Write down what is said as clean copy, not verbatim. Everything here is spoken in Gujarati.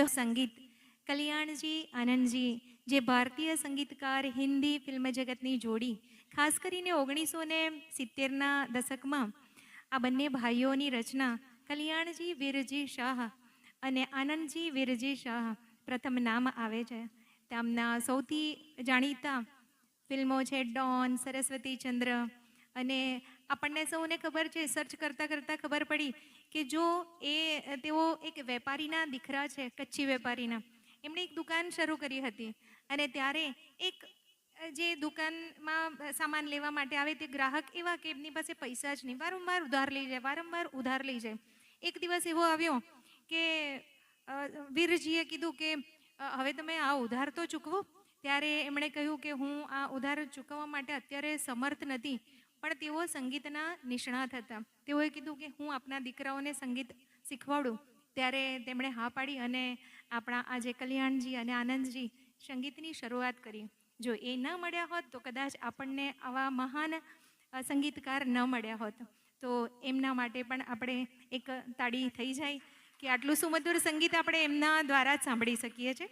સંગીત કલ્યાણજી આનંદજી, જે ભારતીય સંગીતકાર, હિન્દી ફિલ્મ જગતની જોડી, ખાસ કરીને 1970ના દશકમાં આ બંને ભાઈઓની રચના કલ્યાણજી વીરજી શાહ અને આનંદજી વીરજી શાહ પ્રથમ નામ આવે છે. તેમના સૌથી જાણીતા ફિલ્મો છે ડોન, સરસ્વતી ચંદ્ર, અને આપણને સૌને ખબર છે, સર્ચ કરતાં કરતાં ખબર પડી કે તેઓ એક વેપારીના દીકરા છે, કચ્છી વેપારીના. એમણે એક દુકાન શરૂ કરી હતી અને ત્યારે એક જે દુકાનમાં સામાન લેવા માટે આવે તે ગ્રાહક એવા કે એમની પાસે પૈસા જ નહીં, વારંવાર ઉધાર લઈ જાય. એક દિવસ એવો આવ્યો કે વીરજીએ કીધું કે હવે તમે આ ઉધાર તો ચૂકવો. ત્યારે એમણે કહ્યું કે હું આ ઉધાર ચૂકવવા માટે અત્યારે સમર્થ નથી, પણ તેઓ સંગીતના નિષ્ણાત હતા. તેઓએ કીધું કે હું આપણા દીકરાઓને સંગીત શીખવાડું. ત્યારે તેમણે હા પાડી અને આપણા આજે કલ્યાણજી અને આનંદજી સંગીતની શરૂઆત કરી. જો એ ન મળ્યા હોત તો કદાચ આપણને આવા મહાન સંગીતકાર ન મળ્યા હોત. તો એમના માટે પણ આપણે એક તાળી થઈ જાય કે આટલું સુમધુર સંગીત આપણે એમના દ્વારા જ સાંભળી શકીએ છીએ.